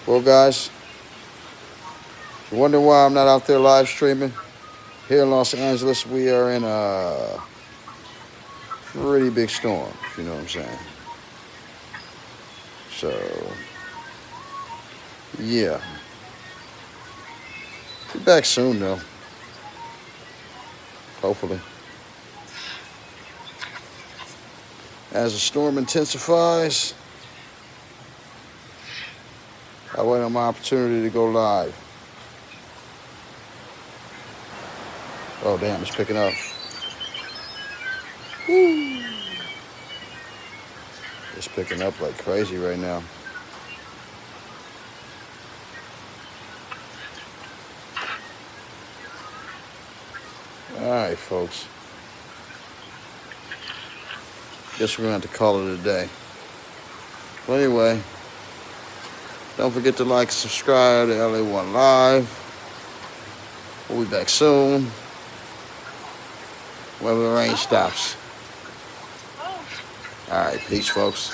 Well, guys, you wonder why I'm not out there live streaming? Here in Los Angeles, we are in a pretty big storm, if you know what I'm saying. So, yeah. Be back soon, though. Hopefully. As the storm intensifies, I wait on my opportunity to go live. Oh, damn, it's picking up. Woo. It's picking up like crazy right now. All right, folks. Guess we're going to have to call it a day. Well, anyway, don't forget to like and subscribe to LA1 Live. We'll be back soon, whenever the rain stops. All right, peace, folks.